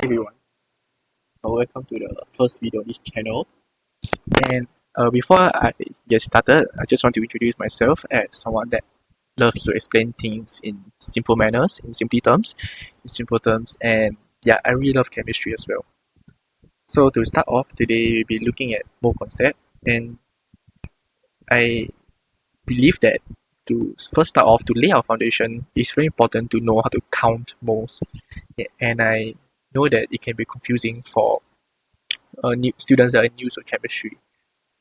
everyone, welcome to the first video of this channel. And before I get started, I just want to introduce myself as someone that loves to explain things in simple manners, in simple terms, and yeah, I really love chemistry as well. So to start off today, we'll be looking at mole concept, and I believe that to first start off to lay our foundation, it's very important to know how to count moles. Yeah, and I know that it can be confusing for new students that are new to chemistry.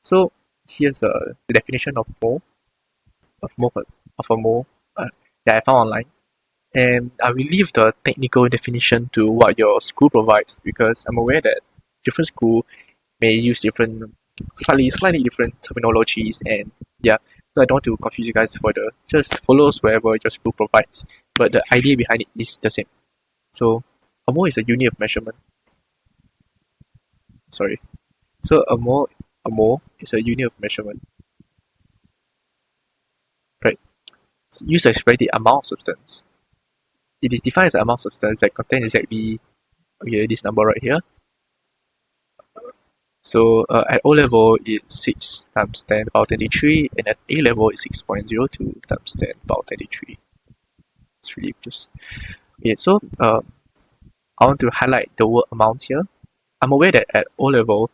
So here's the definition of mole, of a mole that I found online. And I will leave the technical definition to what your school provides because I'm aware that different school may use different slightly different terminologies, and yeah, so I don't want to confuse you guys further. Just follow wherever your school provides. But the idea behind it is the same. So a mole is a unit of measurement. Sorry. So a mole is a unit of measurement. Right. So used to express the amount of substance. It is defined as the amount of substance that contains exactly this number right here. So at O level it's 6 times 10 to the power 23, and at A level it's 6.02 times 10 to the power 23. It's really just okay. So I want to highlight the word amount here. I'm aware that at O level,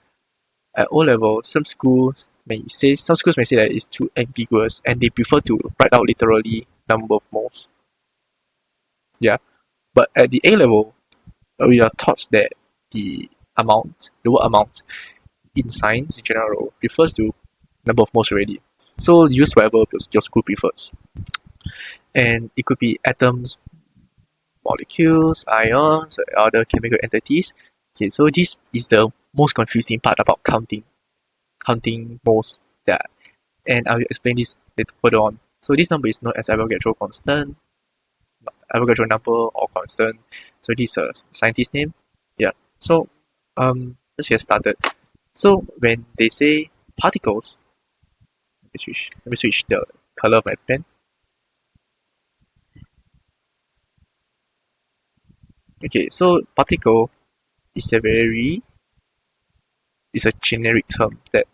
some schools may say that it's too ambiguous and they prefer to write out literally number of moles. Yeah, but at the A level, we are taught that the word amount in science in general refers to number of moles already. So use whatever your school prefers. And it could be atoms, molecules, ions, or other chemical entities. Okay, so this is the most confusing part about counting moles. And I'll explain this later further on. So this number is known as Avogadro constant, Avogadro number or constant. So this is a scientist name. Yeah. So let's get started. So when they say particles, let me switch the color of my pen. Okay, so particle is a generic term that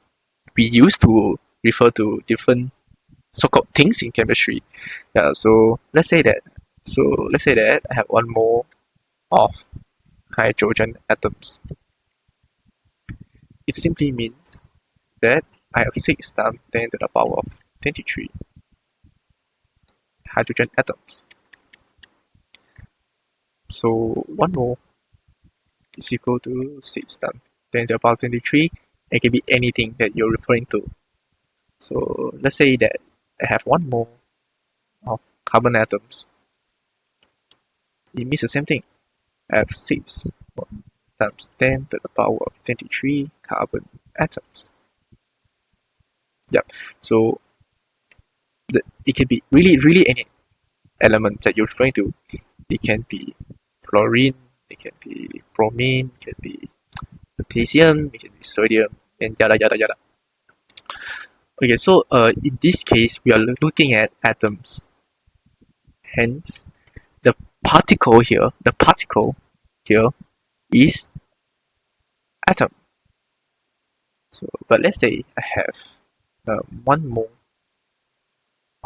we use to refer to different so-called things in chemistry. Yeah, so let's say that I have one mole of hydrogen atoms. It simply means that I have 6 times 10 to the power of 23 hydrogen atoms. So 1 mole is equal to 6 times 10 to the power 23. It can be anything that you're referring to. So let's say that I have 1 mole of carbon atoms. It means the same thing. I have 6 times 10 to the power of 23 carbon atoms. Yep. So it can be really any element that you're referring to. It can be fluorine, it can be bromine, it can be potassium, it can be sodium, and yada yada yada. Okay, so in this case, we are looking at atoms. Hence, the particle here is atom. So, but let's say I have 1 mole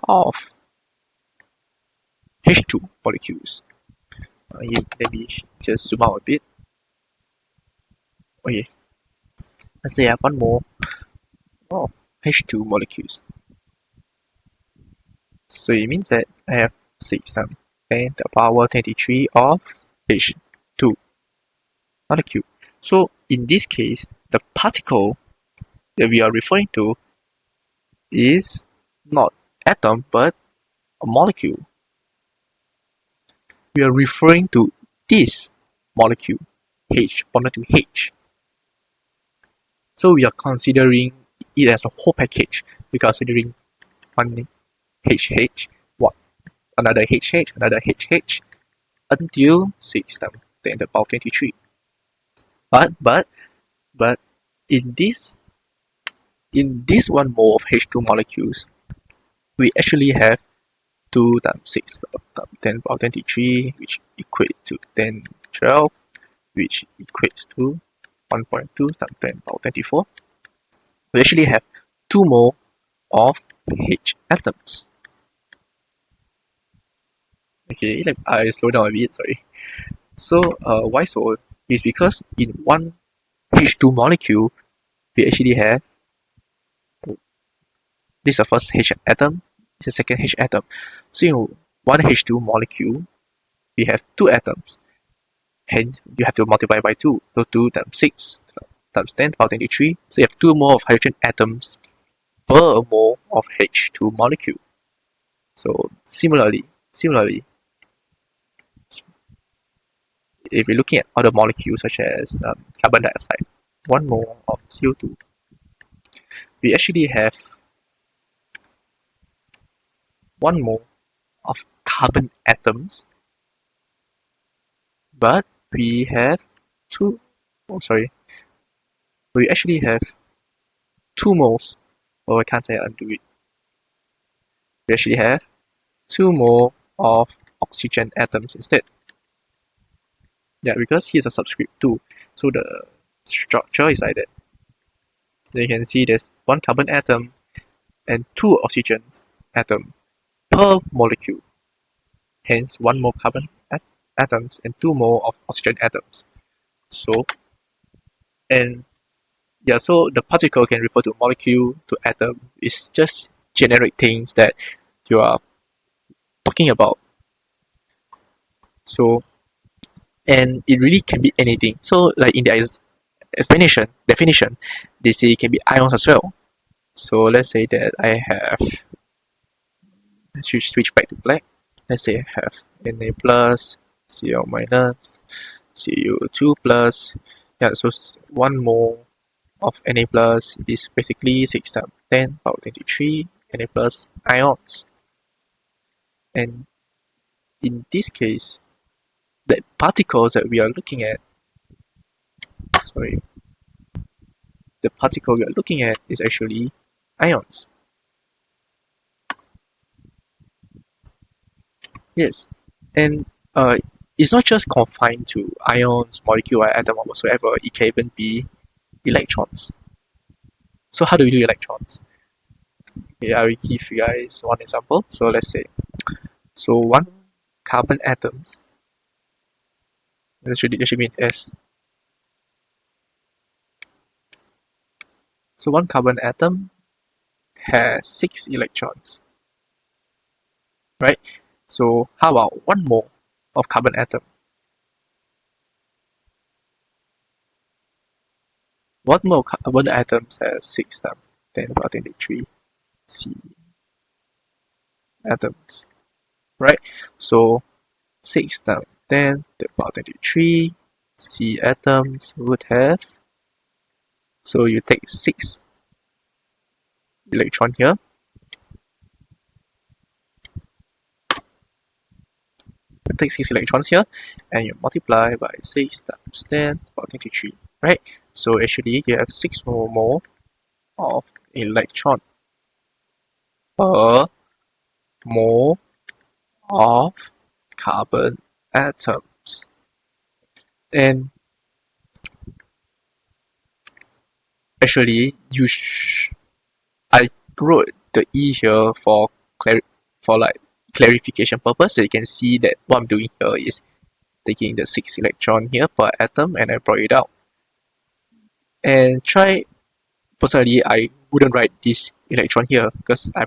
of H2 molecules. Let me just zoom out a bit. Okay, let's say I have 1 mole of H2 molecules. So it means that I have 6 times 10 to the power 23 of H2 molecule. So in this case, the particle that we are referring to is not atom but a molecule. We are referring to this molecule, H bonded to H. So we are considering it as a whole package. We are considering one HH, another HH, another HH, until 6 times 10 to the power 23. But in this 1 mole of H2 molecules, we actually have 2 times 6 times 10 to the power 23, which equates to 10, 12, which equates to 1.2 times 10 power 24. We actually have 2 mole of H atoms. Okay, I slow down a bit, sorry. So why so? It's because in one H2 molecule, we actually have, this is the first H atom, this is the second H atom. So in one H2 molecule, we have 2 atoms. Hence, you have to multiply by 2. So 2 times 6 times 10 power 23. So you have 2 more of hydrogen atoms per mole of H2 molecule. So similarly, if we're looking at other molecules such as carbon dioxide, 1 mole of CO2, we actually have 1 mole of carbon atoms, but we have we actually have 2 moles, I can't say undo it. We actually have 2 mole of oxygen atoms instead. Yeah, because here's a subscript 2, so the structure is like that. Then you can see there's 1 carbon atom and 2 oxygen atoms per molecule. Hence 1 more carbon atoms and 2 more of oxygen atoms. So the particle can refer to molecule, to atom. It's just generic things that you are talking about. So, and it really can be anything. So like in the definition, they say it can be ions as well. So let's say that I have, let's switch back to black. Let's say I have Na plus, Cl minus, Cu2 plus. Yeah, so 1 mole of Na plus is basically 6 times 10 power 23 Na plus ions. And in this case, the particles that we are looking at, the particle we are looking at is actually ions. Yes, and it's not just confined to ions, molecule, or atom, or whatsoever. It can even be electrons. So how do we do electrons? Okay, I will give you guys one example. So let's say, so 1 carbon atoms, that should mean S. So 1 carbon atom has 6 electrons, right? So how about 1 mole of carbon atom? 1 mole of carbon atoms has 6 times 10 to the power 23 C atoms, right? So 6 times 10 to the power 23 C atoms would have, so you take 6 electron here, take 6 electrons here, and you multiply by 6 times 10 to the power 23, right? So actually you have 6 more of electron per mole of carbon atoms. And actually I wrote the E here for clarification purpose, so you can see that what I'm doing here is taking the 6 electron here per atom and I brought it out. And personally, I wouldn't write this electron here because I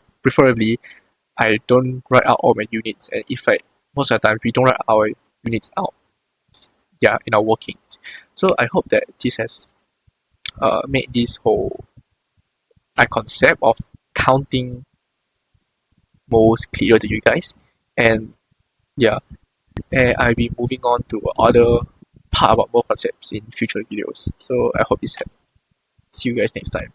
don't write out all my units, and in fact most of the time we don't write our units out in our workings. So I hope that this has made this whole concept of counting moles clearer to you guys. And I'll be moving on to other part about more concepts in future videos. So I hope this helped. See you guys next time.